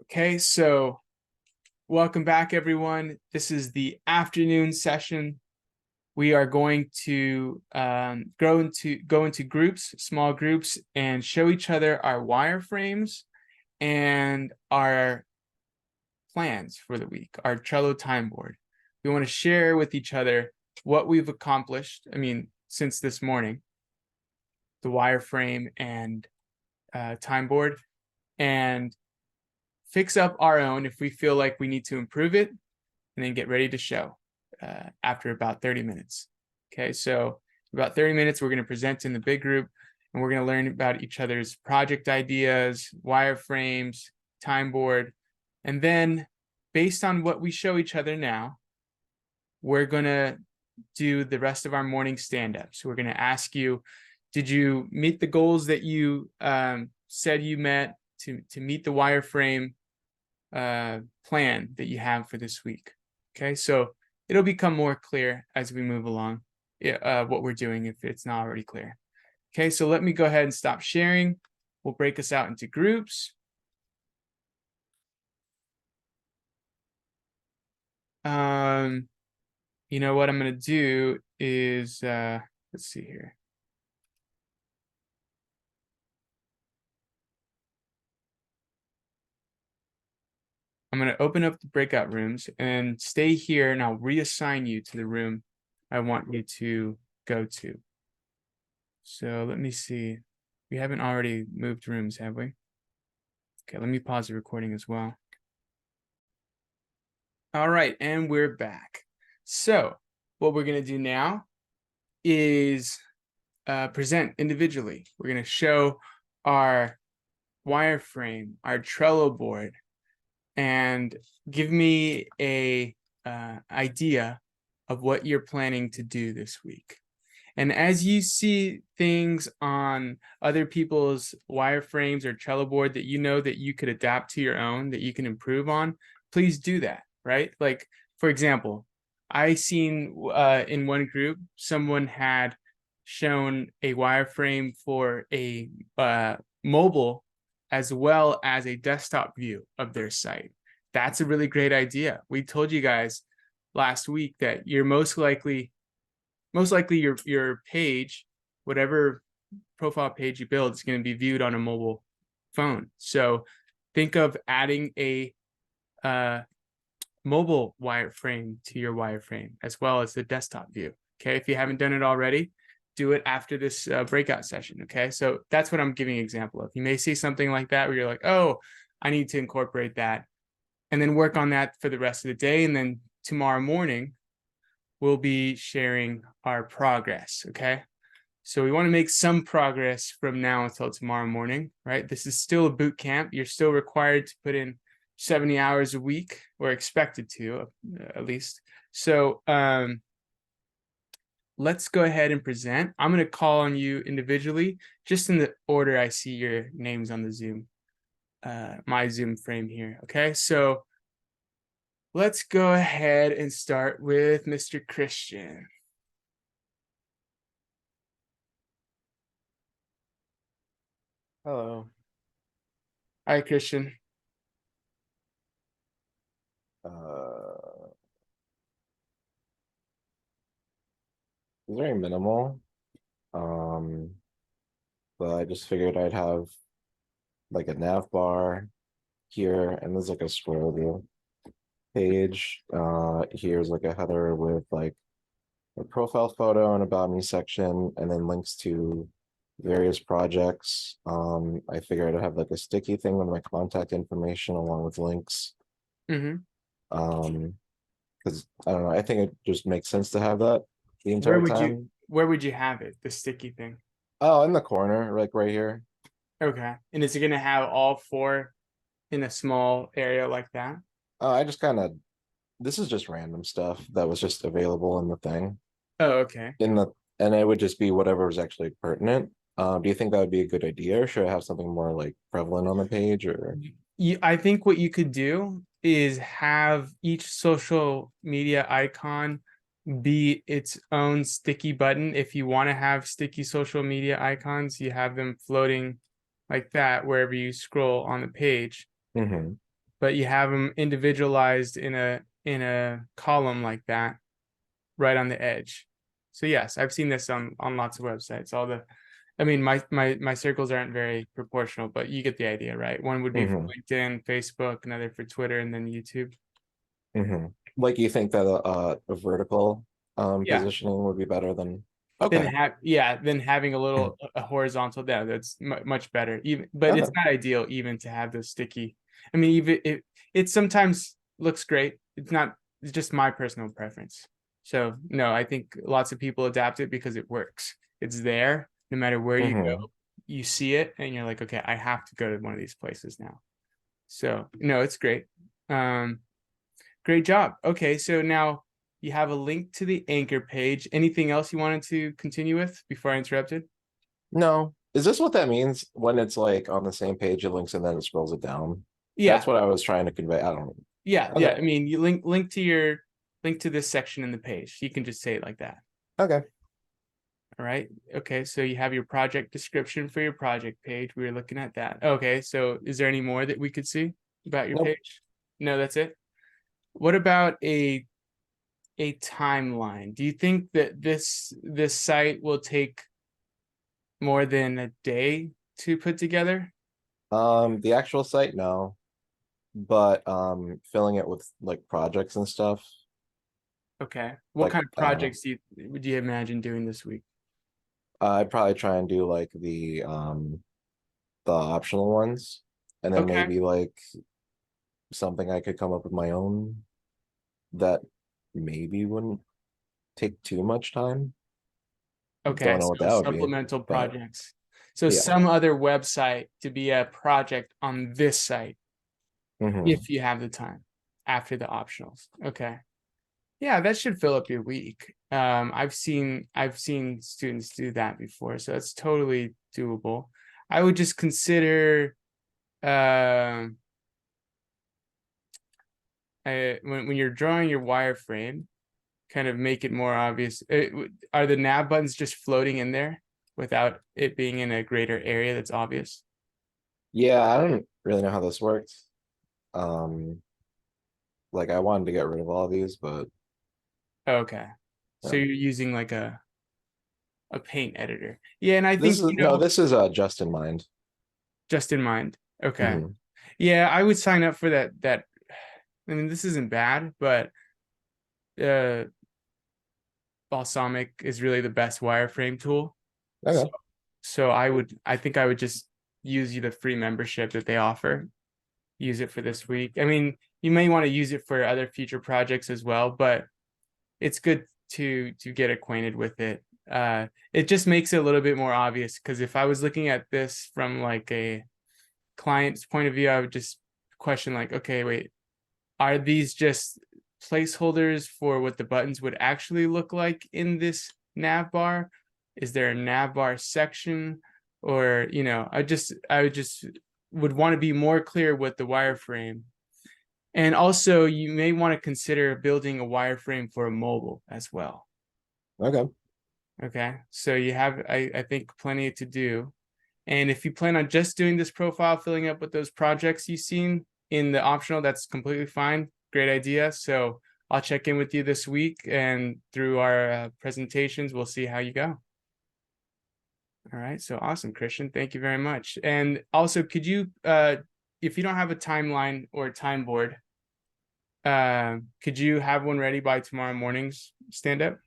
Okay, so welcome back, everyone. This is the afternoon session. We are going to go into groups, small groups, and show each other our wireframes and our plans for the week, our Trello time board. We want to share with each other what we've accomplished. Since this morning, the wireframe and time board, and fix up our own if we feel like we need to improve it, and then get ready to show after about 30 minutes. Okay, so about 30 minutes, we're going to present in the big group, and we're going to learn about each other's project ideas, wireframes, time board, and then based on what we show each other now, we're going to do the rest of our morning stand-ups. We're going to ask you, did you meet the goals that you said you met to meet the wireframe plan that you have for this week? Okay, so it'll become more clear as we move along what we're doing if it's not already clear. Okay, so let me go ahead and stop sharing. We'll break us out into groups. You know what I'm going to do is let's see here. I'm going to open up the breakout rooms and stay here, and I'll reassign you to the room I want you to go to. So let me see. We haven't already moved rooms, have we? Okay, let me pause the recording as well. All right, and we're back. So what we're going to do now is present individually. We're going to show our wireframe, our Trello board, and give me a idea of what you're planning to do this week. And as you see things on other people's wireframes or Trello board that you know that you could adapt to your own, that you can improve on, please do that, right? Like, for example, I seen in one group, someone had shown a wireframe for a mobile as well as a desktop view of their site. That's a really great idea. We told you guys last week that you're most likely your page, whatever profile page you build, is going to be viewed on a mobile phone. So think of adding a mobile wireframe to your wireframe as well as the desktop view. Okay, if you haven't done it already, do it after this breakout session. Okay, so that's what I'm giving an example of. You may see something like that where you're like, oh, I need to incorporate that, and then work on that for the rest of the day. And then tomorrow morning, we'll be sharing our progress. Okay, so we want to make some progress from now until tomorrow morning, right? This is still a boot camp. You're still required to put in 70 hours a week, or expected to, at least. So let's go ahead and present. I'm going to call on you individually, just in the order I see your names on the Zoom, my Zoom frame here. Okay, so let's go ahead and start with Mr. Christian. Hello. Hi, Christian. It's very minimal. But I just figured I'd have like a nav bar here, and there's like a scrollable page. Here's like a header with like a profile photo and about me section, and then links to various projects. I figured I'd have like a sticky thing with my contact information along with links. Because I don't know, I think it just makes sense to have that the entire time. Where would you have it, the sticky thing? Oh, in the corner, like right here. Okay, and is it gonna have all four in a small area like that? I just kind of, this is just random stuff that was just available in the thing. Oh, okay. And it would just be whatever was actually pertinent. Do you think that would be a good idea, or should I have something more like prevalent on the page? Or I think what you could do is have each social media icon be its own sticky button. If you want to have sticky social media icons, you have them floating like that wherever you scroll on the page. but you have them individualized in a column like that, right on the edge. So yes, I've seen this on lots of websites. I mean, my circles aren't very proportional, but you get the idea, right? One would be for LinkedIn, Facebook, another for Twitter, and then YouTube. Like you think that a vertical Yeah. positioning would be better than Then okay. then having a horizontal there, that's much better. Even, but it's Okay. not ideal even to have the sticky. I mean, even it sometimes looks great. It's just my personal preference. So no, I think lots of people adapt it because it works. It's there no matter where you go. You see it and you're like, okay, I have to go to one of these places now. So no, it's great. Great job. Okay, so now you have a link to the anchor page. Anything else you wanted to continue with before I interrupted? No. Is this what that means when it's like on the same page, it links and then it scrolls it down? Yeah, That's what I was trying to convey. I don't know. yeah. Okay. I mean, you link to this section in the page. You can just say it like that. Okay. All right. Okay, so you have your project description for your project page. We were looking at that. Okay, so is there any more that we could see about your Nope. page? No, that's it. What about a timeline? Do you think that this site will take more than a day to put together? The actual site, no. But filling it with like projects and stuff. Okay. What Like kind of projects would you imagine doing this week? I'd probably try and do like the optional ones. And then Okay. maybe like something I could come up with my own that maybe wouldn't take too much time. Okay. Don't know what So that would be, supplemental but projects. So yeah. some other website to be a project on this site Hmm. if you have the time after the optionals. Okay. Yeah, that should fill up your week. I've seen students do that before, so it's totally doable. I would just consider when you're drawing your wireframe, kind of make it more obvious. Are the nav buttons just floating in there without it being in a greater area that's obvious? Yeah, I don't really know how this worked. Um, like I wanted to get rid of all these, but Okay. So yeah. you're using like a paint editor. Yeah, and I This think, is no, this is just in mind. just in mind. Okay. Hmm. Yeah, I would sign up for that. I mean, this isn't bad, but uh Balsamic is really the best wireframe tool. So, Okay. I think I would just use the free membership that they offer. Use it for this week. I mean, you may want to use it for other future projects as well, but it's good to get acquainted with it. It just makes it a little bit more obvious because if I was looking at this from like a client's point of view, I would just question like, okay, wait, are these just placeholders for what the buttons would actually look like in this nav bar? Is there a nav bar section? Or, I would just would want to be more clear with the wireframe. And also you may want to consider building a wireframe for a mobile as well. Okay. Okay. So you have, I think, plenty to do. And if you plan on just doing this profile, filling up with those projects you've seen in the optional, that's completely fine. Great idea. So I'll check in with you this week, and through our presentations, we'll see how you go. All right. So awesome, Christian. Thank you very much. And also, could you, if you don't have a timeline or a time board, could you have one ready by tomorrow morning's stand up?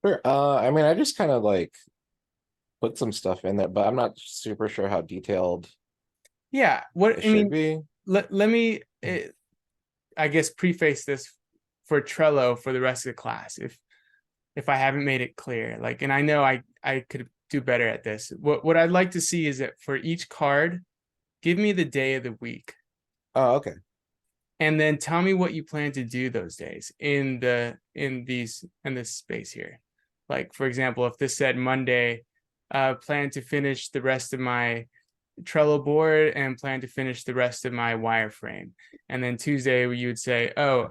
Sure. I mean, I just kind of like put some stuff in there, but I'm not super sure how detailed Yeah. it I should mean, be. let me, I guess, preface this for Trello for the rest of the class. If I haven't made it clear, like, and I know I could do better at this. What I'd like to see is that for each card, give me the day of the week, Oh, okay. and then tell me what you plan to do those days in this space here. Like, for example, if this said Monday, plan to finish the rest of my Trello board and plan to finish the rest of my wireframe. And then Tuesday you would say, oh,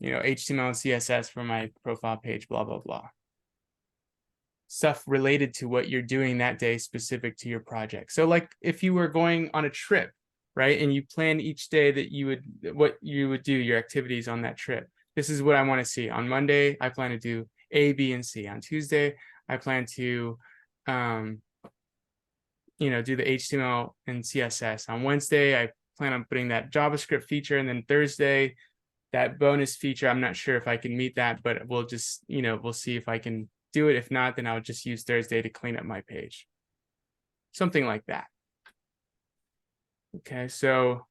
HTML and CSS for my profile page, blah, blah, blah. Stuff related to what you're doing that day specific to your project. So like if you were going on a trip, right? And you plan each day that what you would do, your activities on that trip. This is what I want to see. On Monday, I plan to do A, B, and C. On Tuesday, I plan to do the HTML and CSS. On Wednesday, I plan on putting that JavaScript feature, and then Thursday, that bonus feature. I'm not sure if I can meet that, but we'll just, we'll see if I can do it. If not, then I'll just use Thursday to clean up my page. Something like that. Okay, so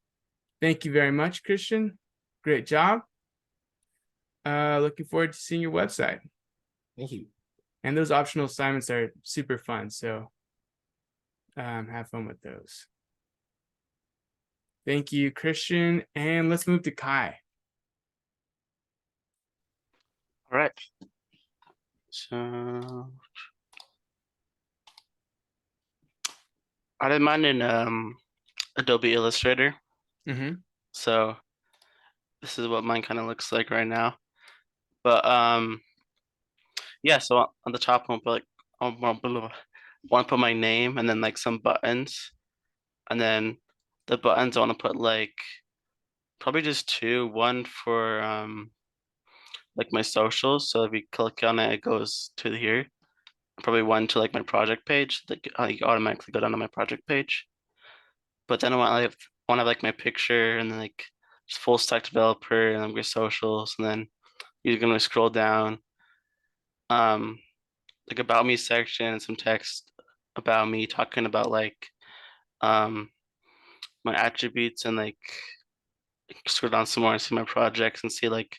thank you very much, Christian. Great job. Looking forward to seeing your website. Thank you. And those optional assignments are super fun, so have fun with those. Thank you, Christian. And let's move to Kai. All right. So I did mine in Adobe Illustrator. Mm-hmm. So this is what mine kind of looks like right now. But yeah, so on the top one, I want to put my name and then like some buttons. And then the buttons I want to put like probably just two, one for like my socials. So if you click on it, it goes to here. Probably one to like my project page, like I automatically go down to my project page. But then I want to have like my picture and then like just full stack developer and then my socials, and then you're gonna scroll down, like about me section and some text about me talking about like um my attributes, and like scroll down some more and see my projects and see like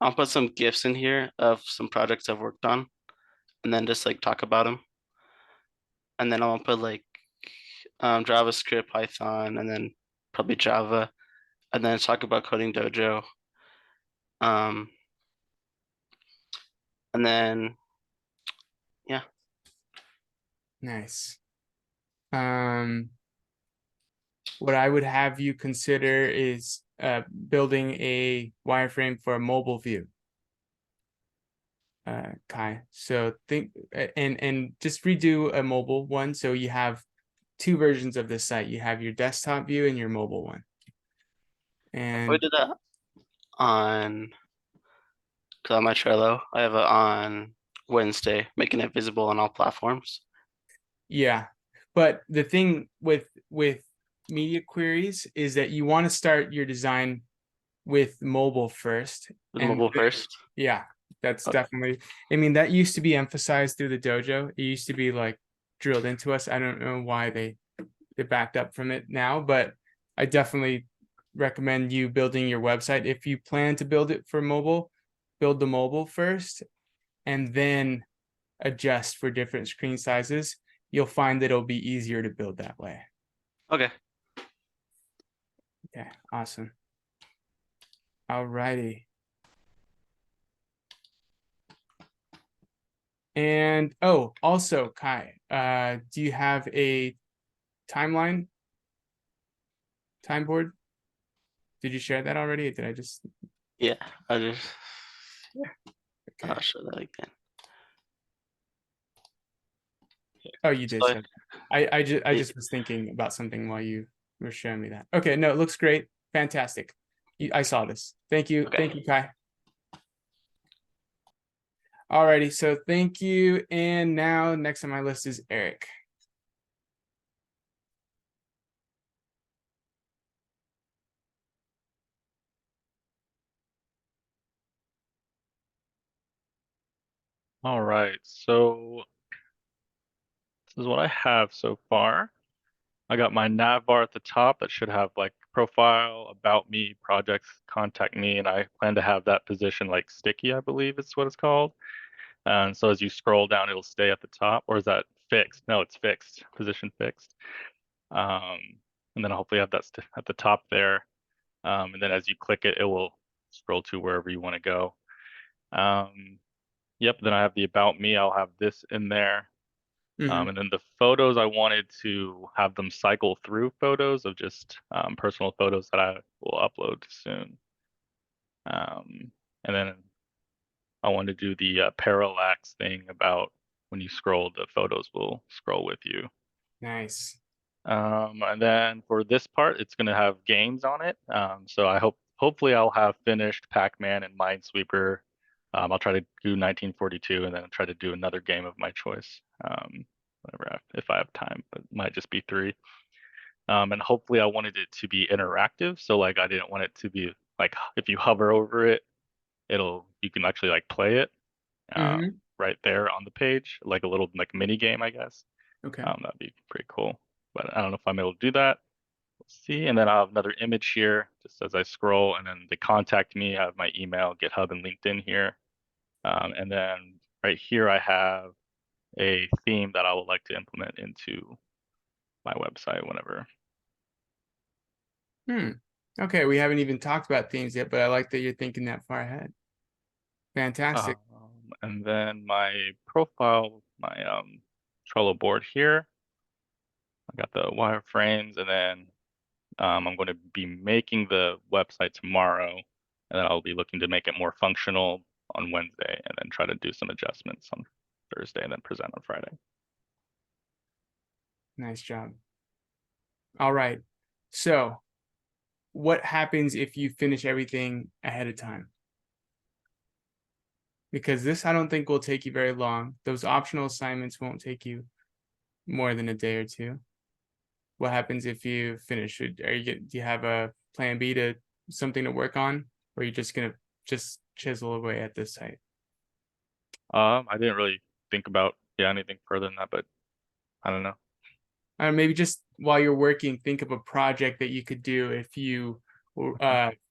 I'll put some GIFs in here of some projects I've worked on, and then just like talk about them. And then I'll put like JavaScript, Python, and then probably Java, and then talk about coding dojo. Um, and then yeah. Nice. What I would have you consider is building a wireframe for a mobile view. Kai. So think and just redo a mobile one. So you have two versions of the site. You have your desktop view and your mobile one. We And did that on my Trello. I have it on Wednesday, making it visible on all platforms. yeah, but the thing with media queries is that you want to start your design with mobile first. With And mobile first. yeah, that's Okay. definitely, I mean, that used to be emphasized through the dojo. It used to be like drilled into us. I don't know why they backed up from it now, but I definitely recommend you building your website. If you plan to build it for mobile, build the mobile first and then adjust for different screen sizes. You'll find that it'll be easier to build that way. Okay. Okay, awesome. All righty. And oh, also Kai, do you have a timeline? Time board? Did you share that already? Or did I just? Yeah, I'll just Okay. I'll show that again. Oh, you did. So, So I just was thinking about something while you were showing me that. Okay, no, it looks great. Fantastic. I saw this. Thank you. okay. Thank you, Kai. Alrighty, so thank you. And now next on my list is Eric. All right, so this is what I have so far. I got my nav bar at the top that should have like profile, about me, projects, contact me, and I plan to have that position like sticky, I believe is what it's called. And so as you scroll down, it'll stay at the top, or is that fixed? No, it's fixed, position fixed. And then hopefully have that at the top there. And then as you click it, it will scroll to wherever you want to go. Yep, then I have the about me, I'll have this in there. And then the photos, I wanted to have them cycle through photos of just personal photos that I will upload soon. And then I wanted to do the parallax thing about when you scroll, the photos will scroll with you. Nice. And then for this part, it's going to have games on it. So hopefully I'll have finished Pac-Man and Minesweeper. I'll try to do 1942 and then try to do another game of my choice. If I have time, but it might just be 3. And hopefully I wanted it to be interactive. So like I didn't want it to be like if you hover over it, you can actually like play it Mhm. right there on the page, like a little like mini game, I guess. Okay. That'd be pretty cool. But I don't know if I'm able to do that. Let's see. And then I'll have another image here just as I scroll, and then they contact me. I have my email, GitHub, and LinkedIn here. And then right here I have a theme that I would like to implement into my website whenever. Okay, we haven't even talked about themes yet, but I like that you're thinking that far ahead. Fantastic. And then my profile, my Trello board here. I got the wireframes, and then I'm going to be making the website tomorrow, and then I'll be looking to make it more functional on Wednesday, and then try to do some adjustments on Thursday, and then present on Friday. Nice job. All right. So what happens if you finish everything ahead of time? Because this, I don't think will take you very long. Those optional assignments won't take you more than a day or 2. What happens if you finish? Do you have a plan B to something to work on, or are you just gonna just chisel away at this site? I didn't really think about anything further than that, but I don't know. Maybe just while you're working, think of a project that you could do if you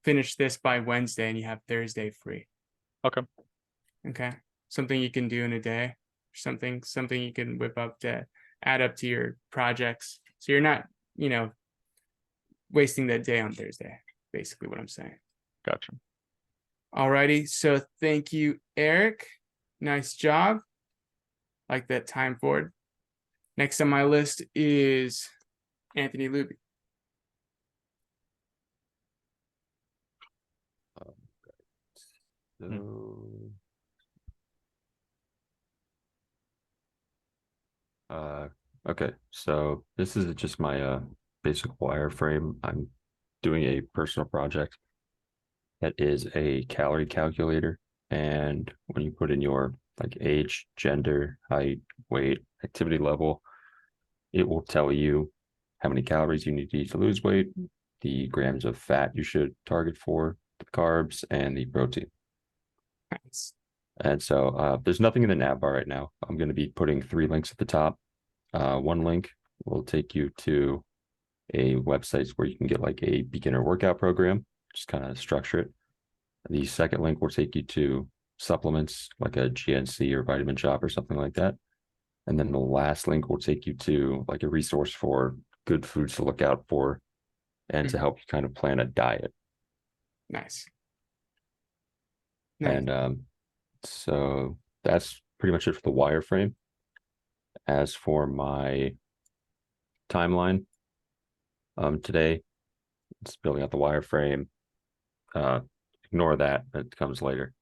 finish this by Wednesday and you have Thursday free. Okay. Okay. Something you can do in a day, something you can whip up to add up to your projects. So you're not, wasting that day on Thursday, basically what I'm saying. Gotcha. Alrighty. So thank you, Eric. Nice job. Like that time forward. Next on my list is Anthony Luby. Okay, so this is just my basic wireframe. I'm doing a personal project that is a calorie calculator, and when you put in your like age, gender, height, weight, activity level, it will tell you how many calories you need to eat to lose weight, the grams of fat you should target for, the carbs, and the protein. Nice. And so there's nothing in the nav bar right now. I'm going to be putting 3 links at the top. One link will take you to a website where you can get like a beginner workout program, just kind of structure it. The second link will take you to supplements like a GNC or Vitamin Shop or something like that. And then the last link will take you to like a resource for good foods to look out for and to help you kind of plan a diet. Nice. And so that's pretty much it for the wireframe. As for my timeline, today it's building out the wireframe. Ignore that, it comes later.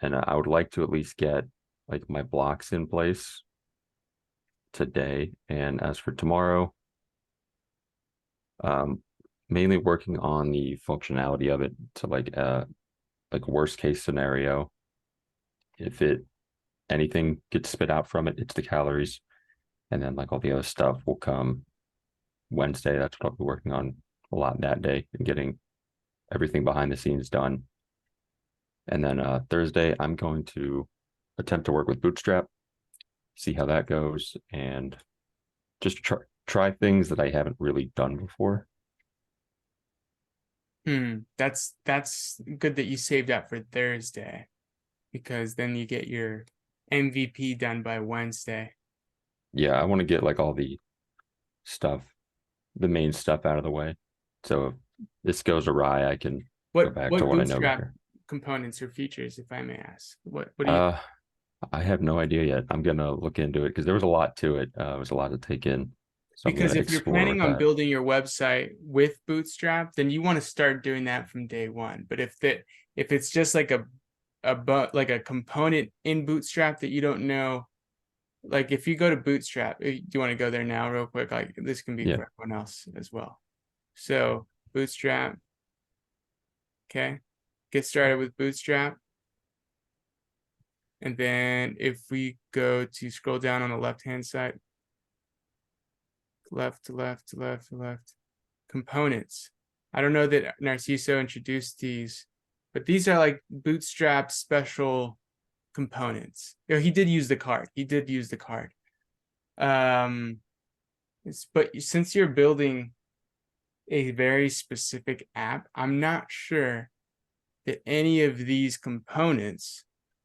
And I would like to at least get like my blocks in place today. And as for tomorrow, mainly working on the functionality of it to like worst case scenario. If anything gets spit out from it, it's the calories. And then like all the other stuff will come Wednesday. That's what I'll be working on a lot that day and getting everything behind the scenes done. And then Thursday, I'm going to attempt to work with Bootstrap, see how that goes, and just try things that I haven't really done before. That's good that you saved that for Thursday, because then you get your MVP done by Wednesday. Yeah, I want to get like all the stuff, the main stuff out of the way. So if this goes awry, I can go back to what I know better. Components or features, if I may ask? What do you? I have no idea yet. I'm gonna look into it because there was a lot to it. It was a lot to take in. So because if you're planning on building your website with Bootstrap, then you want to start doing that from day one. But if it's just like a component in Bootstrap that you don't know like if you go to Bootstrap, do you want to go there now real quick? Like this can be Yeah. for everyone else as well. So Bootstrap. Okay. Get started with Bootstrap. And then if we go to scroll down on the left-hand side, left to left to left to left, components. I don't know that Narciso introduced these, but these are like Bootstrap special components. You know, he did use the card. He did use the card. But since you're building a very specific app, I'm not sure that any of these components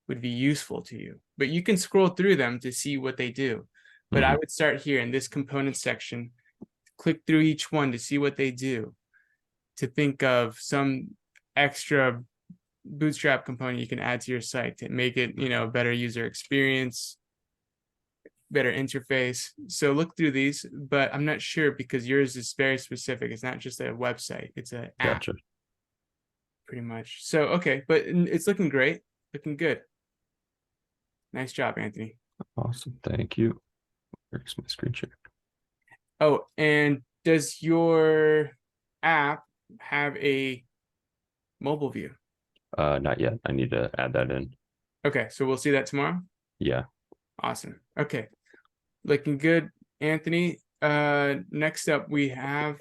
would be useful to you, but you can scroll through them to see what they do. But I would start here in this component section, click through each one to see what they do, to think of some extra Bootstrap component you can add to your site to make it, you know, better user experience, better interface. So look through these, but I'm not sure because yours is very specific. It's not just a website, it's an app. Gotcha. Pretty much. So, okay, but it's looking great, looking good. Nice job, Anthony. Awesome. Thank you. Where's my screen share? Oh, and does your app have a mobile view? Not yet. I need to add that in. Okay, so we'll see that tomorrow. Yeah. Awesome. Okay. Looking good, Anthony. Next up we have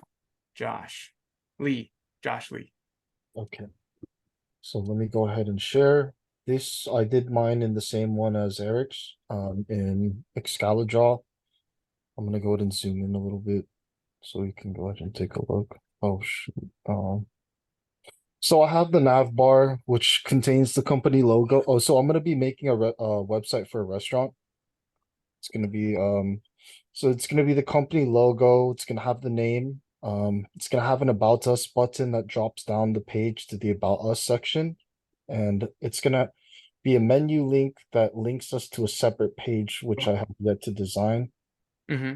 Josh Lee. Okay. So let me go ahead and share this. I did mine in the same one as Eric's, in Excalidraw. I'm gonna go ahead and zoom in a little bit so you can go ahead and take a look. Oh shoot. So I have the nav bar, which contains the company logo. Oh, so I'm gonna be making a website for a restaurant. It's gonna be so it's gonna be the company logo. It's gonna have the name. It's gonna have an About Us button that drops down the page to the About Us section, and it's gonna be a menu link that links us to a separate page, which I have yet to design. Mm-hmm.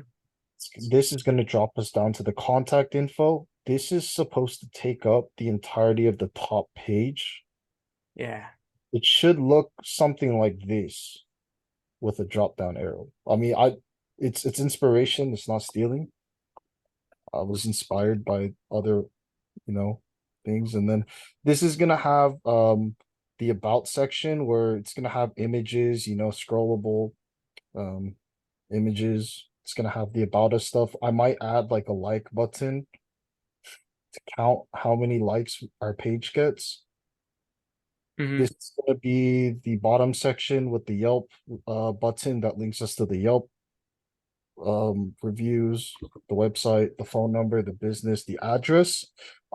This is going to drop us down to the contact info. This is supposed to take up the entirety of the top page. Yeah. It should look something like this with a drop down arrow. I mean, it's inspiration, it's not stealing. I was inspired by other, things. And then this is gonna have the about section where it's gonna have images, scrollable images. It's gonna have the about us stuff. I might add like a like button to count how many likes our page gets. Mm-hmm. This is gonna be the bottom section with the Yelp button that links us to the Yelp reviews, the website, the phone number, the business, the address.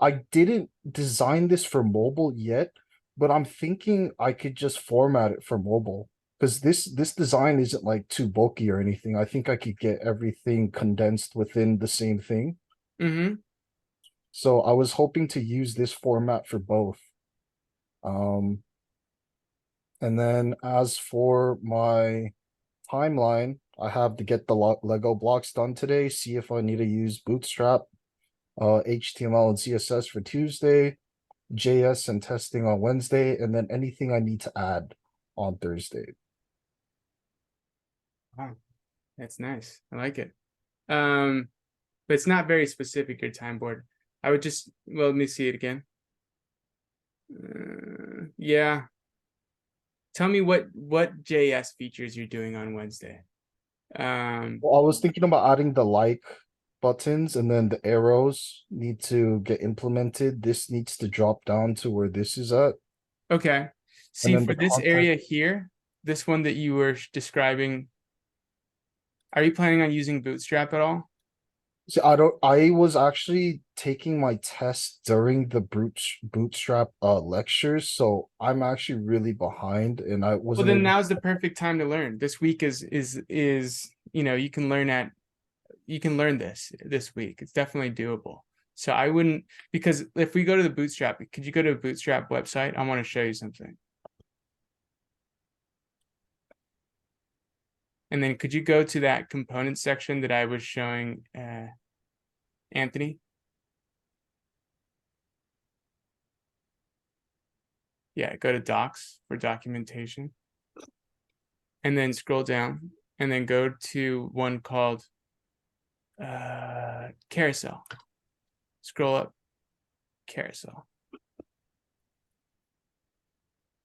I didn't design this for mobile yet, but I'm thinking I could just format it for mobile because this design isn't like too bulky or anything. I think I could get everything condensed within the same thing. Mm-hmm. So I was hoping to use this format for both. And then as for my timeline, I have to get the Lego blocks done today, see if I need to use Bootstrap, HTML and CSS for Tuesday, JS and testing on Wednesday, and then anything I need to add on Thursday. Wow, that's nice. I like it. But it's not very specific, your time board. I would just, well, let me see it again. Yeah. Tell me what JS features you're doing on Wednesday. Well, I was thinking about adding the like buttons, and then the arrows need to get implemented. This needs to drop down to where this is at. Okay. See, then for the this contact- area here, this one that you were describing, are you planning on using Bootstrap at all? See, I was actually taking my test during the Bootstrap lectures, so I'm actually really behind, and I Well, wasn't then able- now's the perfect time to learn. This week is you can learn this week. It's definitely doable. So I wouldn't, because if we go to the Bootstrap, could you go to a Bootstrap website? I want to show you something. And then could you go to that component section that I was showing Anthony? Yeah, go to docs for documentation. And then scroll down and then go to one called carousel. Scroll up, carousel.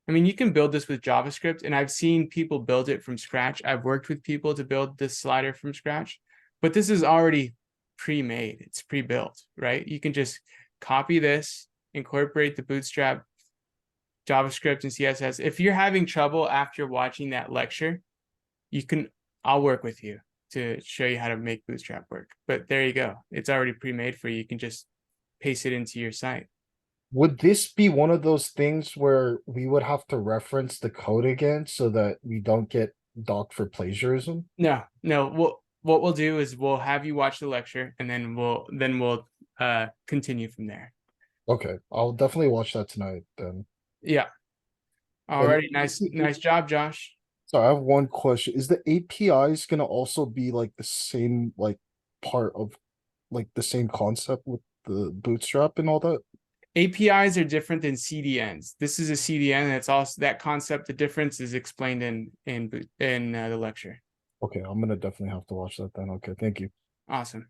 I mean, you can build this with JavaScript, and I've seen people build it from scratch. I've worked with people to build this slider from scratch, but this is already pre-made. It's pre-built, right? You can just copy this, incorporate the Bootstrap, JavaScript, and CSS. If you're having trouble after watching that lecture, I'll work with you to show you how to make Bootstrap work. But there you go. It's already pre-made for you. You can just paste it into your site. Would this be one of those things where we would have to reference the code again so that we don't get docked for plagiarism? No. What we'll do is we'll have you watch the lecture, and then we'll continue from there. Okay, I'll definitely watch that tonight then. Yeah. Alrighty, nice job, Josh. So I have one question. Is the APIs gonna also be like the same like part of like the same concept with the Bootstrap and all that? APIs are different than CDNs. This is a CDN, and it's also that concept. The difference is explained in the lecture. Okay, I'm gonna definitely have to watch that then. Okay, thank you. Awesome.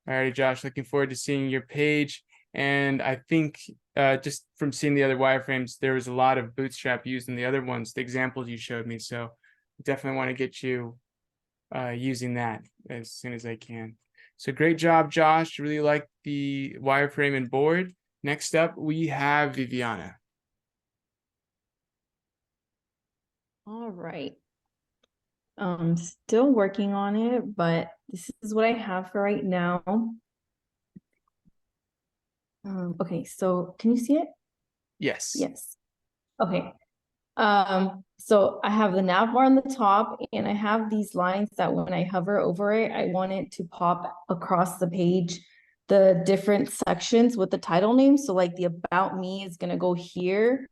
Alrighty, Josh, looking forward to seeing your page. And I think just from seeing the other wireframes, there was a lot of Bootstrap used in the other ones, the examples you showed me. So definitely want to get you using that as soon as I can. So great job, Josh. Really like the wireframe and board. Next up, we have Viviana. All right. Still working on it, but this is what I have for right now. Okay, so can you see it? Yes. Yes. Okay. So I have the nav bar on the top, and I have these lines that when I hover over it, I want it to pop across the page, the different sections with the title name. So like the about me is gonna go here,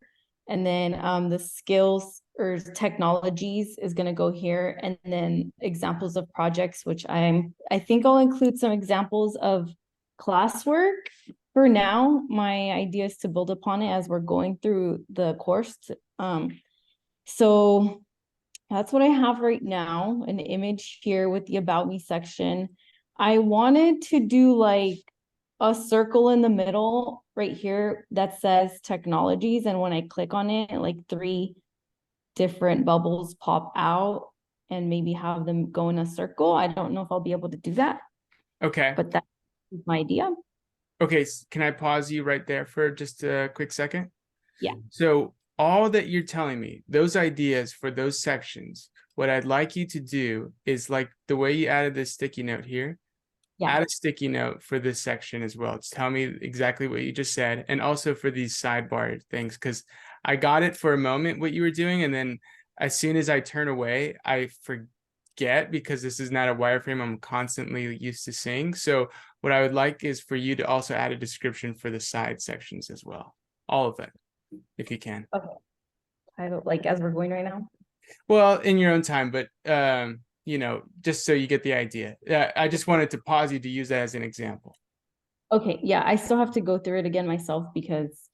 and then the skills or technologies is gonna go here, and then examples of projects, which I think I'll include some examples of classwork. For now, my idea is to build upon it as we're going through the course. So that's what I have right now, an image here with the about me section. I wanted to do like a circle in the middle right here that says technologies, and when I click on it, like 3 different bubbles pop out and maybe have them go in a circle. I don't know if I'll be able to do that. Okay. But that's my idea. Okay, can I pause you right there for just a quick second? Yeah. So all that you're telling me, those ideas for those sections, what I'd like you to do is like the way you added this sticky note here, add a sticky note for this section as well. Just tell me exactly what you just said, and also for these sidebar things, because I got it for a moment what you were doing, and then as soon as I turn away, I forget, because this is not a wireframe I'm constantly used to seeing. So what I would like is for you to also add a description for the side sections as well. All of it, if you can. Okay. I don't like as we're going right now. Well, in your own time, but you know, just so you get the idea. I just wanted to pause you to use that as an example. Okay, yeah, I still have to go through it again myself because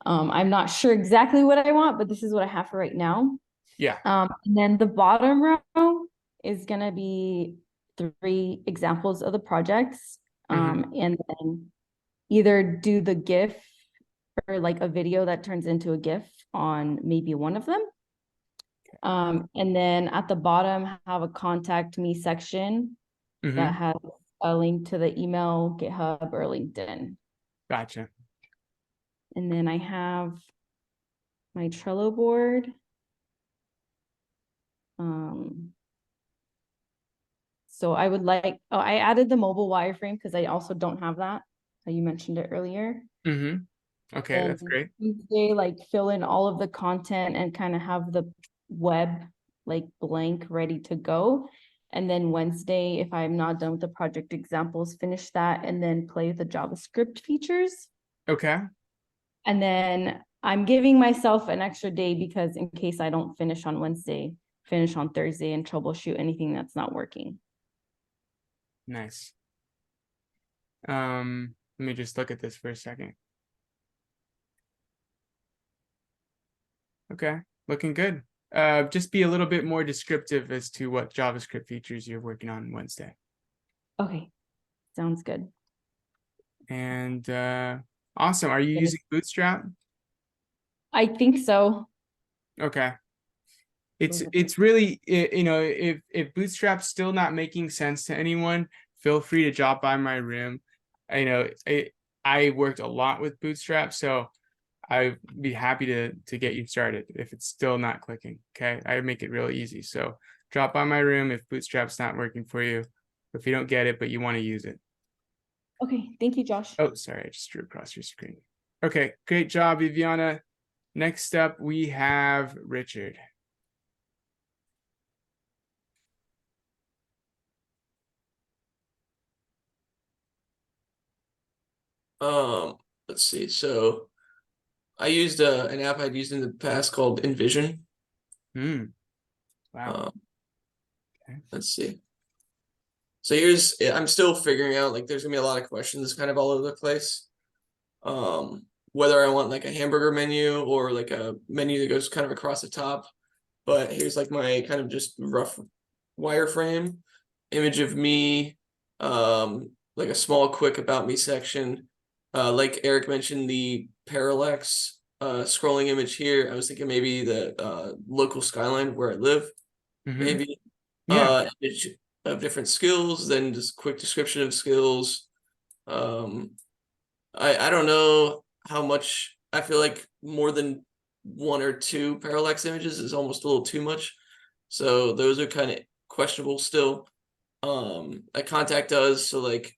I'm not sure exactly what I want, but this is what I have for right now. Yeah. And then the bottom row is gonna be 3 examples of the projects. And then either do the GIF or like a video that turns into a GIF on maybe one of them. And then at the bottom, have a contact me section that has a link to the email, GitHub, or LinkedIn. Gotcha. And then I have my Trello board. So I would like, I added the mobile wireframe because I also don't have that. You mentioned it earlier. Okay, And that's great. Tuesday, like fill in all of the content and kind of have the web like blank ready to go. And then Wednesday, if I'm not done with the project examples, finish that and then play with the JavaScript features. Okay. And then I'm giving myself an extra day because in case I don't finish on Wednesday, finish on Thursday and troubleshoot anything that's not working. Nice. Let me just look at this for a second. Okay, looking good. just be a little bit more descriptive as to what JavaScript features you're working on Wednesday. Okay, sounds good. And awesome. Are you Yes. using Bootstrap? I think so. Okay. Those are- It's really, you know, if Bootstrap's still not making sense to anyone, feel free to drop by my room. You know, I worked a lot with Bootstrap, so I'd be happy to get you started if it's still not clicking. Okay, I make it real easy. So drop by my room if Bootstrap's not working for you, if you don't get it but you want to use it. Okay, thank you, Josh. Oh, sorry, I just drew across your screen. Okay, great job, Viviana. Next up, we have Richard. Let's see. So I used an app I'd used in the past called Envision. Wow. Let's see. So I'm still figuring out, like, there's gonna be a lot of questions kind of all over the place. Whether I want like a hamburger menu or like a menu that goes kind of across the top. But here's like my kind of just rough wireframe image of me, like a small quick about me section. Like Eric mentioned, the parallax scrolling image here. I was thinking maybe the local skyline where I live, maybe. Yeah. Image of different skills, then just quick description of skills. I don't know how much. I feel like more than one or two parallax images is almost a little too much. So those are kind of questionable still. A contact does, so like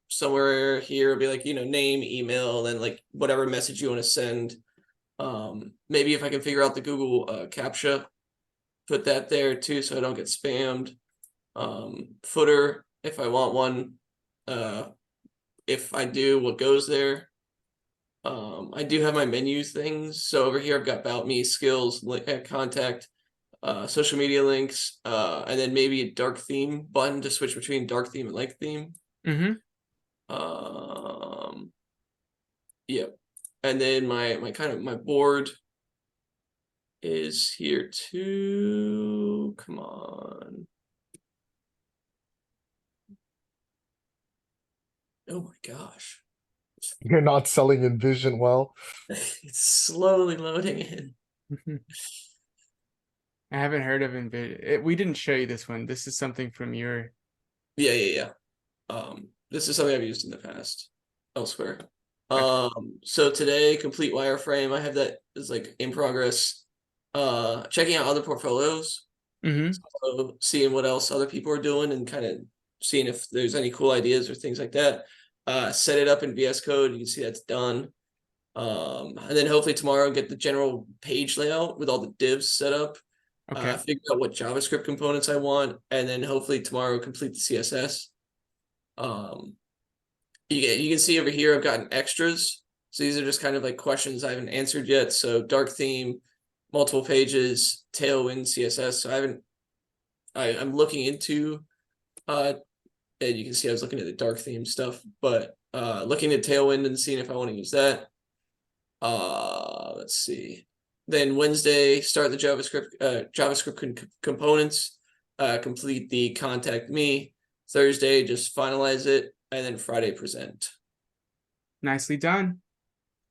somewhere here it'll be like, name, email, and like whatever message you want to send. Maybe if I can figure out the Google CAPTCHA, put that there too so I don't get spammed. Footer, if I want one. If I do, what goes there. I do have my menus things. So over here I've got about me, skills, contact, social media links, and then maybe a dark theme button to switch between dark theme and light theme. Yep. And then my kind of my board is here too. Come on. Oh my gosh. You're not selling Envision well. It's slowly loading in. I haven't heard of Envision. We didn't show you this one. This is something from your. Yeah. This is something I've used in the past elsewhere. Okay. So today, complete wireframe. I have that is like in progress. Checking out other portfolios. So seeing what else other people are doing and kind of seeing if there's any cool ideas or things like that. Set it up in VS Code. You can see that's done. And then hopefully tomorrow get the general page layout with all the divs set up. Okay. Figure out what JavaScript components I want, and then hopefully tomorrow complete the CSS. You can see over here I've gotten extras. So these are just kind of like questions I haven't answered yet. So dark theme, multiple pages, Tailwind, CSS. So I'm looking into and you can see I was looking at the dark theme stuff, but looking at Tailwind and seeing if I want to use that. Let's see. Then Wednesday, start the JavaScript components, complete the contact me. Thursday, just finalize it, and then Friday present. Nicely done.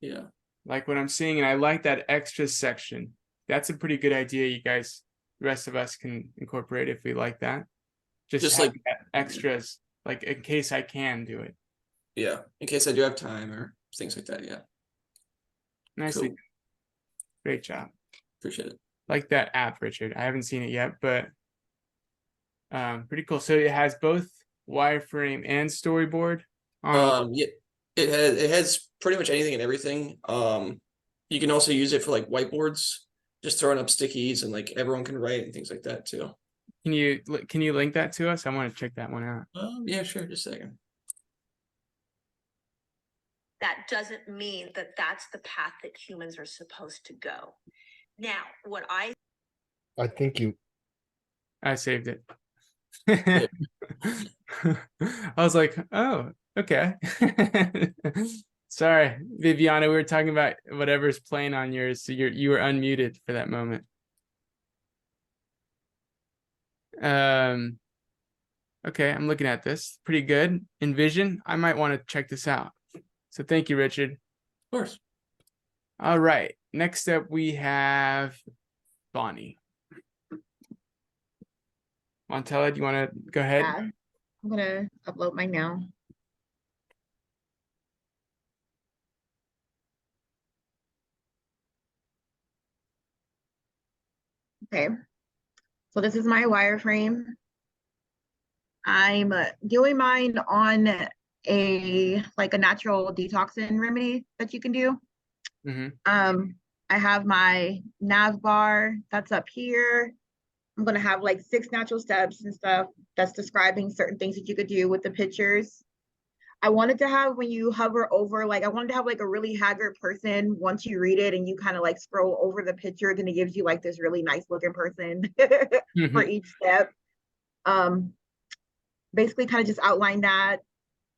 Yeah. Like what I'm seeing, and I like that extras section. That's a pretty good idea. You guys, the rest of us can incorporate if we like that. Just like that extras, like in case I can do it. Yeah, in case I do have time or things like that. Yeah. Nicely. Cool. Great job. Appreciate it. Like that app, Richard. I haven't seen it yet, but pretty cool. So it has both wireframe and storyboard. Yeah, it has pretty much anything and everything. You can also use it for like whiteboards, just throwing up stickies and like everyone can write and things like that too. Can you link that to us? I want to check that one out. Yeah, sure. Just a second. That doesn't mean that that's the path that humans are supposed to go. Now, I saved it. I was like, oh, okay. Sorry, Viviana, we were talking about whatever's playing on yours, so you were unmuted for that moment. Okay, I'm looking at this. Pretty good. InVision. I might want to check this out. So thank you, Richard. Of course. All right. Next up, we have Bonnie. Montella, do you want to go ahead? Yeah, I'm gonna upload mine now. Okay, so this is my wireframe. I'm doing mine on a natural detoxing remedy that you can do. I have my nav bar that's up here. I'm gonna have like 6 natural steps and stuff that's describing certain things that you could do with the pictures. I wanted to have, when you hover over, like I wanted to have like a really haggard person once you read it and you kind of like scroll over the pictures and it gives you like this really nice looking person for each step. Basically kind of just outline that.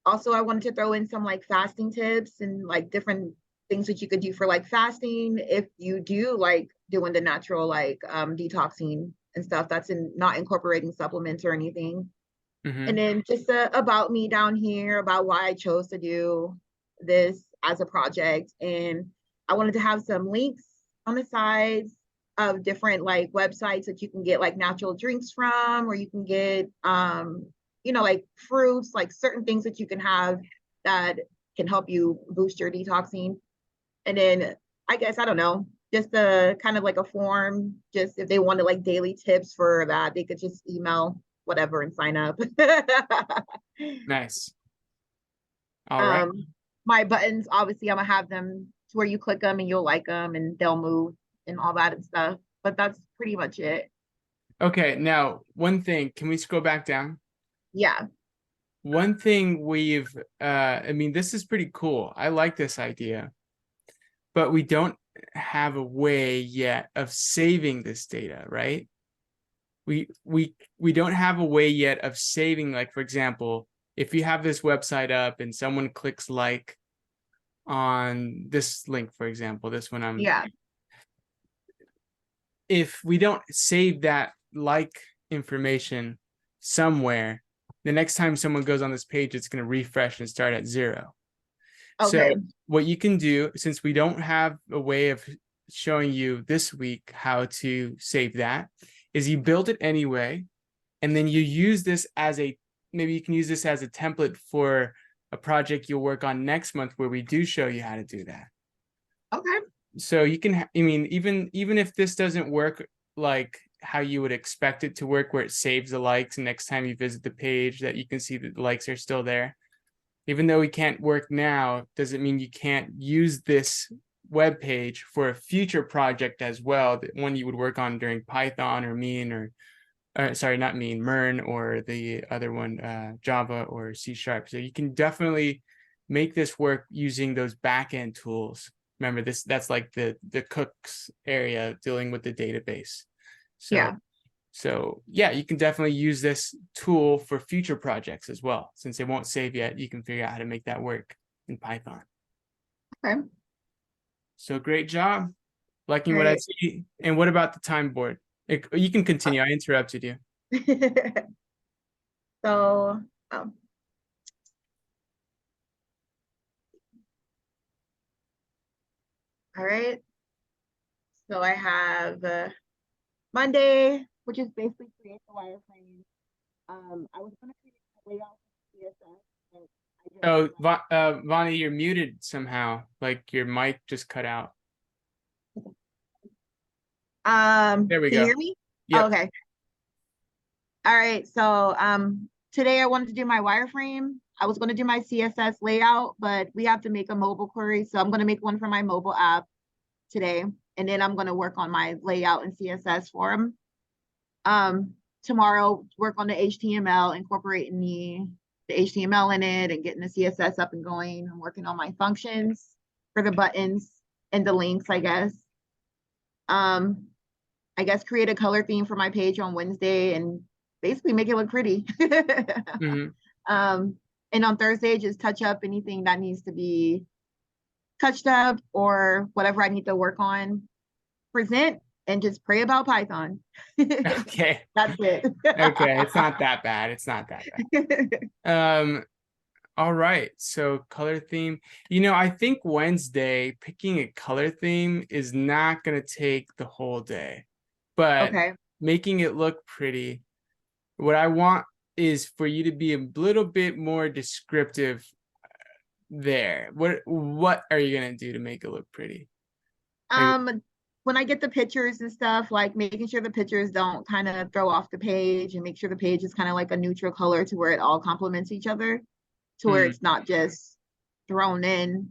Also, I wanted to throw in some like fasting tips and like different things that you could do for like fasting if you do like doing the natural like detoxing and stuff that's not incorporating supplements or anything. And then just about me down here, about why I chose to do this as a project. And I wanted to have some links on the sides of different like websites that you can get like natural drinks from, or you can get you know, like fruits, like certain things that you can have that can help you boost your detoxing. And then I guess, I don't know, just a kind of like a form, just if they wanted like daily tips for that, they could just email whatever and sign up. Nice. All right. My buttons, obviously I'm gonna have them to where you click them and you'll like them and they'll move and all that and stuff. But that's pretty much it. Okay, now one thing, can we scroll back down? Yeah. One thing we've I mean, this is pretty cool. I like this idea, but we don't have a way yet of saving this data, right? We don't have a way yet of saving, like, for example, if you have this website up and someone clicks like on this link, for example, this one, Yeah. if we don't save that like information somewhere, the next time someone goes on this page, it's going to refresh and start at 0. Okay. So what you can do, since we don't have a way of showing you this week how to save that, is you build it anyway, and then you use this as maybe you can use this as a template for a project you'll work on next month where we do show you how to do that. Okay. So you can, I mean, even if this doesn't work like how you would expect it to work, where it saves the likes and next time you visit the page that you can see that the likes are still there. Even though we can't work now, doesn't mean you can't use this web page for a future project as well, that one you would work on during Python or Mean or sorry, not Mean, Mern, or the other one, Java or C#. So you can definitely make this work using those backend tools. Remember, that's like the cooks area dealing with the database. So Yeah. So yeah, you can definitely use this tool for future projects as well. Since it won't save yet, you can figure out how to make that work in Python. Okay. So great job. Liking what I see. And what about the time board? You can continue. I interrupted you. So, all right. So I have Monday, which is basically create the wireframe. I was going to create a layout for CSS. Oh, Vonnie, you're muted somehow. Like your mic just cut out. There we can go. you hear me? Yep. Oh, okay. All right. So today I wanted to do my wireframe. I was going to do my CSS layout, but we have to make a mobile query. So I'm going to make one for my mobile app today. And then I'm going to work on my layout and CSS for them. Tomorrow, work on the HTML, incorporating the HTML in it and getting the CSS up and going. I'm working on my functions for the buttons and the links, I guess. I guess create a color theme for my page on Wednesday and basically make it look pretty. And on Thursday, just touch up anything that needs to be touched up or whatever I need to work on. Present and just pray about Python. Okay. That's it. Okay, it's not that bad. It's not that bad. All right. So color theme. I think Wednesday picking a color theme is not going to take the whole day, but Okay. making it look pretty. What I want is for you to be a little bit more descriptive there. What are you going to do to make it look pretty? When I get the pictures and stuff, like making sure the pictures don't kind of throw off the page, and make sure the page is kind of like a neutral color to where it all complements each other, to where it's not just thrown in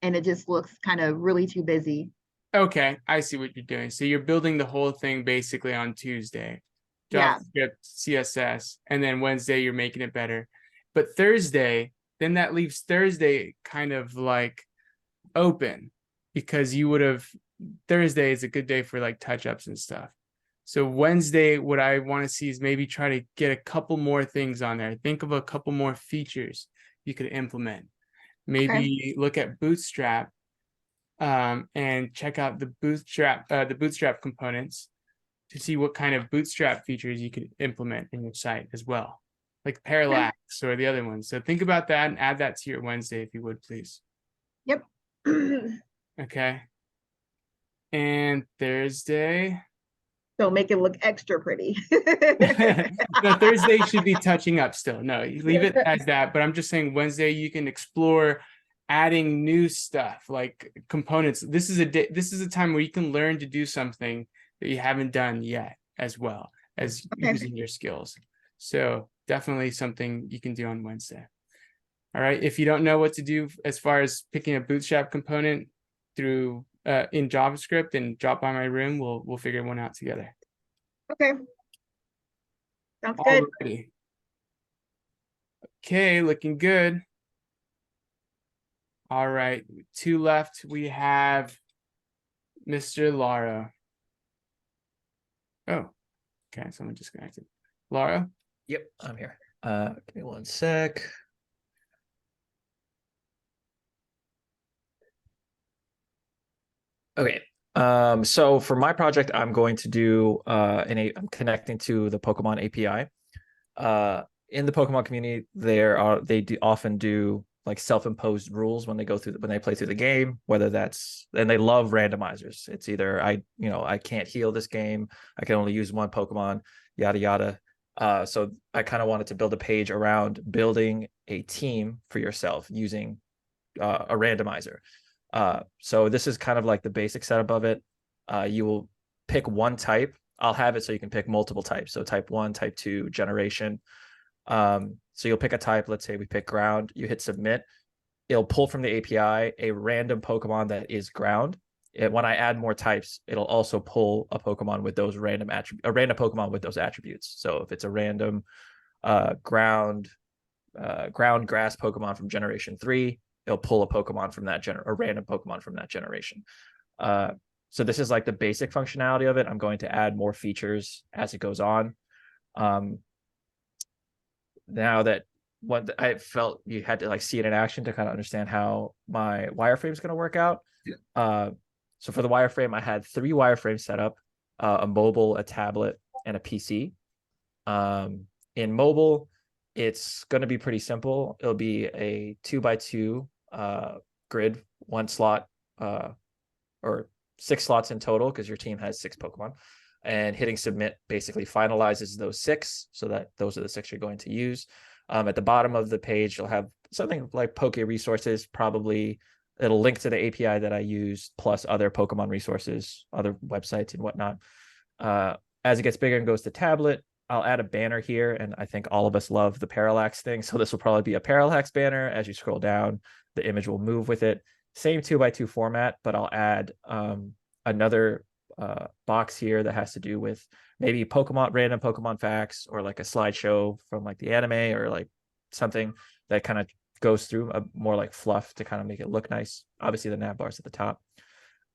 and it just looks kind of really too busy. Okay, I see what you're doing. So you're building the whole thing basically on Tuesday. Yeah. JavaScript, CSS, and then Wednesday you're making it better. But Thursday, then that leaves Thursday kind of like open, because you would have, Thursday is a good day for like touch-ups and stuff. So Wednesday, what I want to see is maybe try to get a couple more things on there. Think of a couple more features you could implement. Maybe look at Bootstrap and check out the Bootstrap components to see what kind of Bootstrap features you could implement in your site as well, like parallax or the other ones. So think about that and add that to your Wednesday, if you would, please. Yep. Okay. And Thursday. So make it look extra pretty. No, Thursday should be touching up still. No, you leave it as that. But I'm just saying Wednesday you can explore adding new stuff like components. This is a time where you can learn to do something that you haven't done yet, as well as using your skills. So definitely something you can do on Wednesday. All right. If you don't know what to do as far as picking a Bootstrap component through in JavaScript, then drop by my room. We'll figure one out together. Okay. Sounds good. Alrighty. Okay, looking good. All right, 2 left. We have Mr. Lara. Oh, okay, someone disconnected. Lara? Yep, I'm here. Give me one sec. Okay. So for my project, I'm going to do I'm connecting to the Pokemon API. In the Pokemon community, they often do like self-imposed rules when they play through the game, whether that's, and they love randomizers. It's either I can't heal this game, I can only use one Pokemon, yada yada. So I kind of wanted to build a page around building a team for yourself using a randomizer. So this is kind of like the basic setup of it. You will pick one type. I'll have it so you can pick multiple types. So type 1, type 2, generation. So you'll pick a type. Let's say we pick ground. You hit submit. It'll pull from the API a random Pokemon that is ground. When I add more types, it'll also pull a Pokemon with those random Pokemon with those attributes. So if it's a random ground grass Pokemon from generation 3, it'll pull a Pokemon from that a random Pokemon from that generation. So this is like the basic functionality of it. I'm going to add more features as it goes on. Now that what I felt you had to like see it in action to kind of understand how my wireframe is going to work out. Yeah. So for the wireframe, I had 3 wireframes set up, a mobile, a tablet, and a PC. In mobile, it's going to be pretty simple. It'll be a 2x2 grid, 1 slot, or 6 slots in total because your team has 6 Pokemon. And hitting submit basically finalizes those 6, so that those are the 6 you're going to use. At the bottom of the page, you'll have something like Poke resources. Probably it'll link to the API that I use, plus other Pokemon resources, other websites and whatnot. As it gets bigger and goes to tablet, I'll add a banner here, and I think all of us love the parallax thing, so this will probably be a parallax banner. As you scroll down, the image will move with it. Same 2x2 format, but I'll add another box here that has to do with maybe random Pokemon facts, or like a slideshow from like the anime, or like something that kind of goes through more like fluff to kind of make it look nice. Obviously the nav bar's at the top.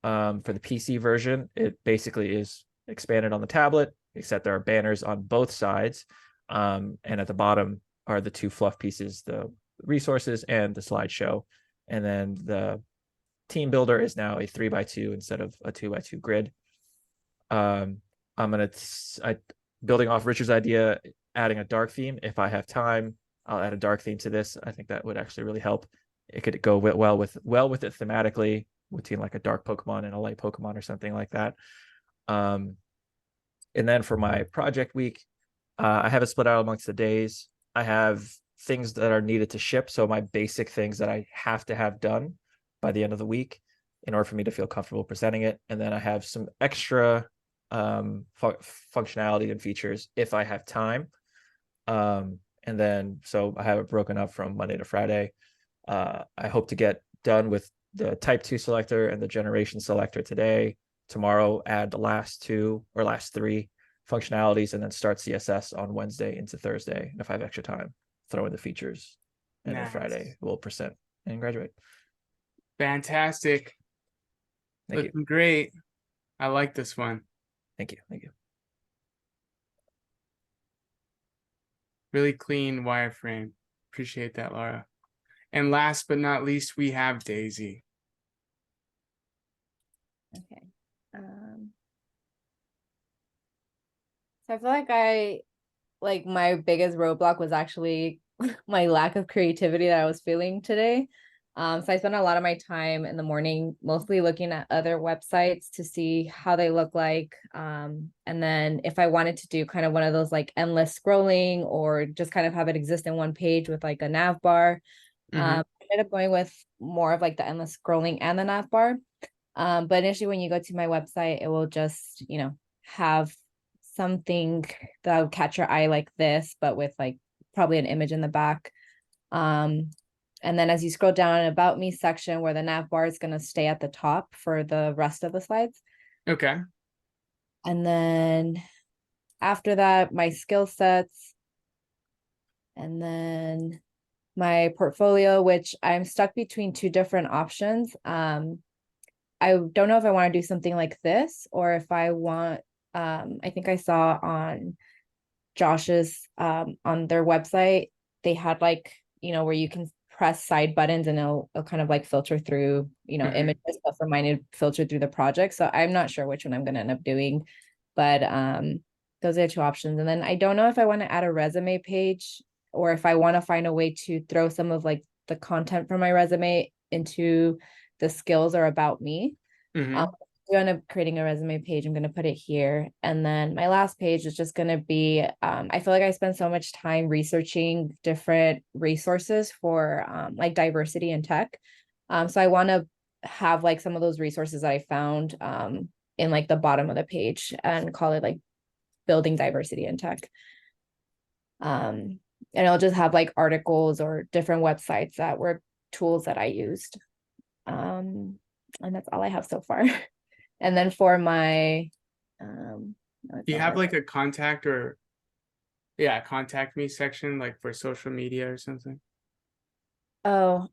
For the PC version, it basically is expanded on the tablet, except there are banners on both sides. And at the bottom are the 2 fluff pieces, the resources and the slideshow. And then the team builder is now a 3x2 instead of a 2x2 grid. I'm building off Richard's idea, adding a dark theme. If I have time, I'll add a dark theme to this. I think that would actually really help. It could go well with it thematically, between like a dark Pokemon and a light Pokemon or something like that. And then for my project week, I have it split out amongst the days. I have things that are needed to ship. So my basic things that I have to have done by the end of the week in order for me to feel comfortable presenting it. And then I have some extra functionality and features if I have time. And then, so I have it broken up from Monday to Friday. I hope to get done with the type 2 selector and the generation selector today. Tomorrow, add the last 2 or last 3 functionalities, and then start CSS on Wednesday into Thursday. And if I have extra time, throw in the features. And Nice. then Friday, we'll present and graduate. Fantastic. Thank you. Looking great. I like this one. Thank you. Thank you. Really clean wireframe. Appreciate that, Laura. And last but not least, we have Daisy. Okay. So I feel like my biggest roadblock was actually my lack of creativity that I was feeling today. So I spent a lot of my time in the morning mostly looking at other websites to see how they look like. And then if I wanted to do kind of one of those like endless scrolling or just kind of have it exist in one page with like a nav bar, I ended up going with more of like the endless scrolling and the nav bar. But initially when you go to my website, it will just, you know, have something that will catch your eye like this, but with like probably an image in the back. And then as you scroll down an about me section where the nav bar is going to stay at the top for the rest of the slides. Okay. And then after that, my skill sets. And then my portfolio, which I'm stuck between 2 different options. I don't know if I want to do something like this or if I want, I think I saw on Josh's, on their website, they had like, you know, where you can press side buttons and it'll kind of like filter through, you know, images, but for mine to filter through the project. So I'm not sure which one I'm going to end up doing, but those are 2 options. And then I don't know if I want to add a resume page or if I want to find a way to throw some of like the content from my resume into the skills or about me. I'm going to creating a resume page. I'm going to put it here. And then my last page is just going to be, I feel like I spend so much time researching different resources for like diversity in tech. So I want to have like some of those resources that I found in like the bottom of the page and call it like building diversity in tech. And I'll just have like articles or different websites that were tools that I used. And that's all I have so far. And then for my, do you have like a contact or, yeah, contact me section, like for social media or something? Oh,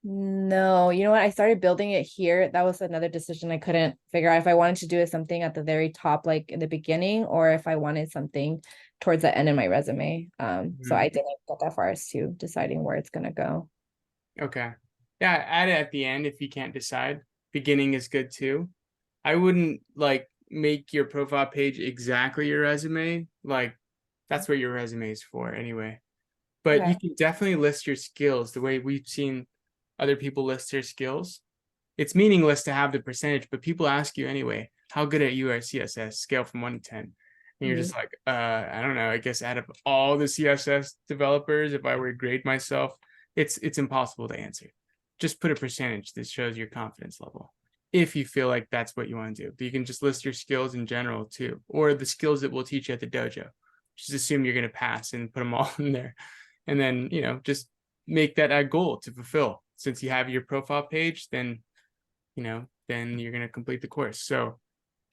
no, you know what? I started building it here. That was another decision I couldn't figure out if I wanted to do something at the very top, like in the beginning, or if I wanted something towards the end of my resume. So I didn't get that far as to deciding where it's gonna go. Okay. Yeah, add it at the end if you can't decide. Beginning is good too. I wouldn't like make your profile page exactly your resume. Like that's what your resume is for anyway. But you can definitely list your skills the way we've seen other people list their skills. It's meaningless to have the percentage, but people ask you anyway, how good at you are CSS, scale from 1 to 10. And you're just like, I don't know, I guess out of all the CSS developers, if I were to grade myself, it's impossible to answer. Just put a percentage that shows your confidence level, if you feel like that's what you want to do. But you can just list your skills in general too, or the skills that we'll teach you at the dojo. Just assume you're going to pass and put them all in there. And then, you know, just make that a goal to fulfill. Since you have your profile page, then, you know, then you're going to complete the course. So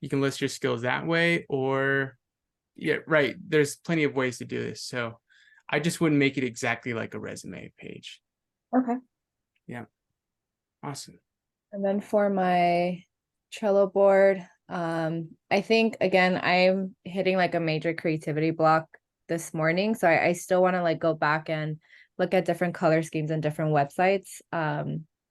you can list your skills that way, or, yeah, right. There's plenty of ways to do this. So I just wouldn't make it exactly like a resume page. Okay. Yeah. Awesome. And then for my Trello board, I think again, I'm hitting like a major creativity block this morning. So I still want to like go back and look at different color schemes and different websites,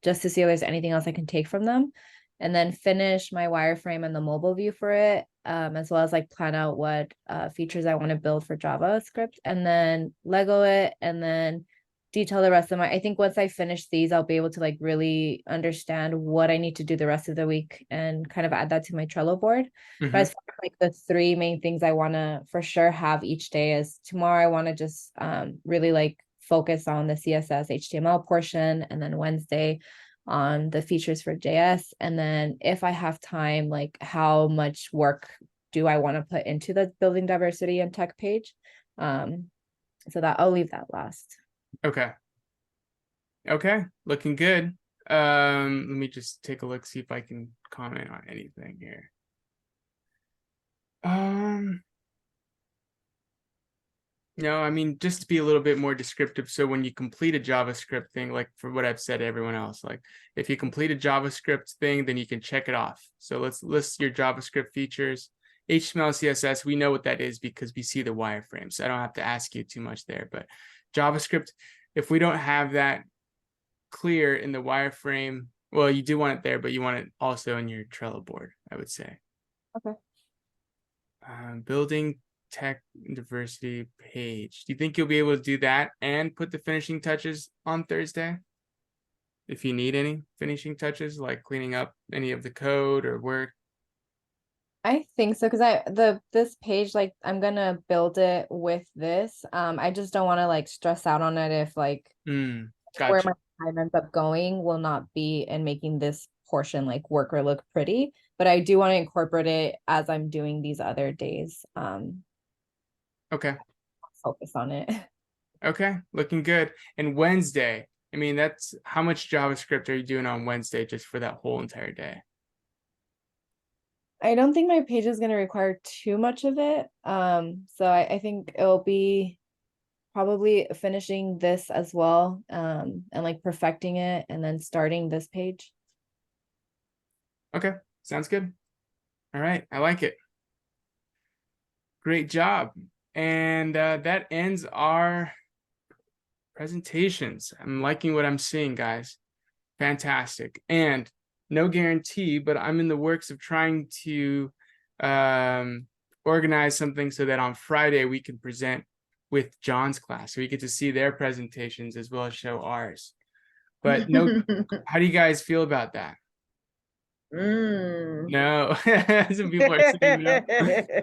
just to see if there's anything else I can take from them. and then finish my wireframe and the mobile view for it, as well as like plan out what features I want to build for JavaScript, and then Lego it, and then detail the rest of my, I think once I finish these, I'll be able to like really understand what I need to do the rest of the week and kind of add that to my Trello board. But as far as like the three main things I want to for sure have each day is tomorrow, I want to just really like focus on the CSS HTML portion, and then Wednesday on the features for JS. And then if I have time, like how much work do I want to put into the building diversity and tech page? So that I'll leave that last. Okay. Okay, looking good. Let me just take a look, see if I can comment on anything here. No, I mean, just to be a little bit more descriptive. So when you complete a JavaScript thing, like for what I've said to everyone else, like if you complete a JavaScript thing, then you can check it off. So let's list your JavaScript features. HTML, CSS, we know what that is because we see the wireframe. So I don't have to ask you too much there. But JavaScript, if we don't have that clear in the wireframe, well, you do want it there, but you want it also in your Trello board, I would say. Okay. Building tech diversity page. Do you think you'll be able to do that and put the finishing touches on Thursday? If you need any finishing touches, like cleaning up any of the code or work? I think so, because this page, like I'm gonna build it with this. I just don't want to like stress out on it if like where Gotcha. my time ends up going will not be in making this portion like work or look pretty. But I do want to incorporate it as I'm doing these other days. Okay. Focus on it. Okay, looking good. And Wednesday, I mean, that's how much JavaScript are you doing on Wednesday just for that whole entire day? I don't think my page is going to require too much of it. So I think it'll be probably finishing this as well, and like perfecting it and then starting this page. Okay, sounds good. All right, I like it. Great job. And that ends our presentations. I'm liking what I'm seeing, guys. Fantastic. And no guarantee, but I'm in the works of trying to organize something so that on Friday we can present with John's class. So we get to see their presentations as well as show ours. But no, how do you guys feel about that? No, some people are saying no.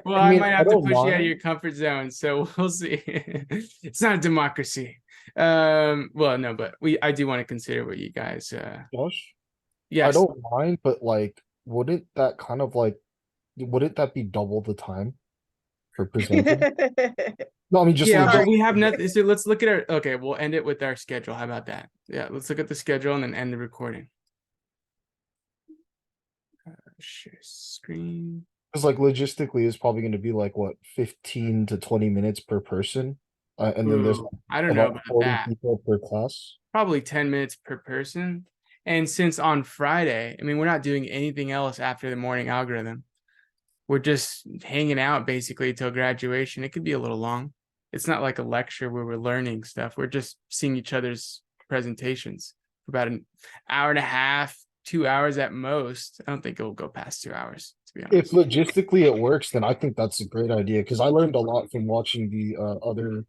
Well, I might have to push you out of your comfort zone, so we'll see. It's not a democracy. Well, no, but I do want to consider what you guys Josh? Yes. I don't mind, but like, wouldn't that be double the time for presenting? No, I mean just but we have nothing. So let's look at our. Okay, we'll end it with our schedule. How about that? Yeah, let's look at the schedule and then end the recording. Share screen. Because like logistically, it's probably going to be like what 15 to 20 minutes per person, and then there's I don't know about about 40 that. people per class. Probably 10 minutes per person. And since on Friday, I mean, we're not doing anything else after the morning algorithm. We're just hanging out basically till graduation. It could be a little long. It's not like a lecture where we're learning stuff. We're just seeing each other's presentations for about an hour and a half, 2 hours at most. I don't think it will go past 2 hours, to be honest. If logistically it works, then I think that's a great idea because I learned a lot from watching the other.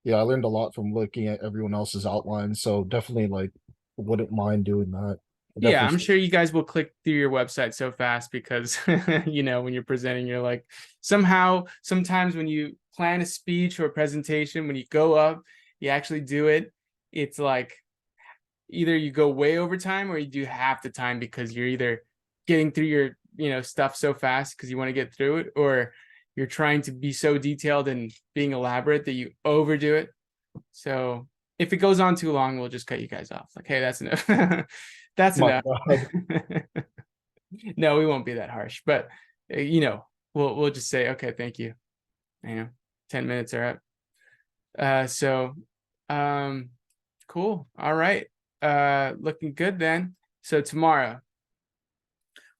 Yeah, I learned a lot from looking at everyone else's outlines. So definitely like wouldn't mind doing that. Yeah, I'm sure you guys will click through your website so fast because, you know, when you're presenting, you're like, sometimes when you plan a speech or a presentation, when you go up, you actually do it. It's like either you go way over time or you do half the time because you're either getting through your, stuff so fast because you want to get through it, or you're trying to be so detailed and being elaborate that you overdo it. So if it goes on too long, we'll just cut you guys off. Like, hey, that's enough. That's enough. No, we won't be that harsh, but we'll just say, okay, thank you. 10 minutes are up. Cool. All right. Looking good then. So tomorrow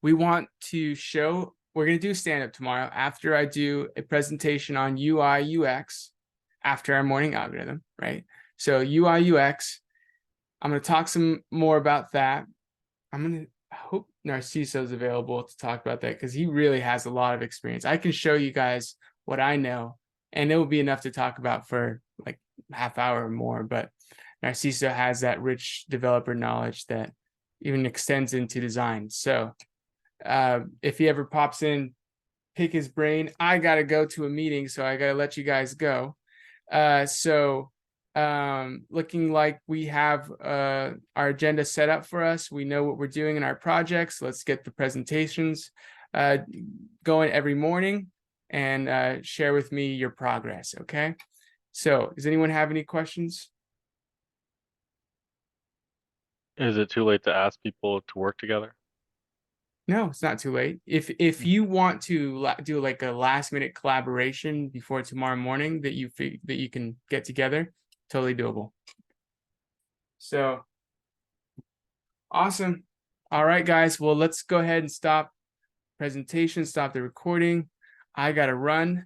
we want to show, we're going to do stand-up tomorrow after I do a presentation on UI UX after our morning algorithm, right? So UI UX, I'm going to talk some more about that. I hope Narciso's available to talk about that because he really has a lot of experience. I can show you guys what I know, and it will be enough to talk about for like half hour or more. But Narciso has that rich developer knowledge that even extends into design. So if he ever pops in, pick his brain. I gotta go to a meeting, so I gotta let you guys go. Looking like we have our agenda set up for us. We know what we're doing in our projects. Let's get the presentations going every morning and share with me your progress. Okay. So does anyone have any questions? Is it too late to ask people to work together? No, it's not too late. If you want to do like a last minute collaboration before tomorrow morning that you can get together, totally doable. So awesome. All right, guys. Well, let's go ahead and stop presentation, stop the recording. I gotta run.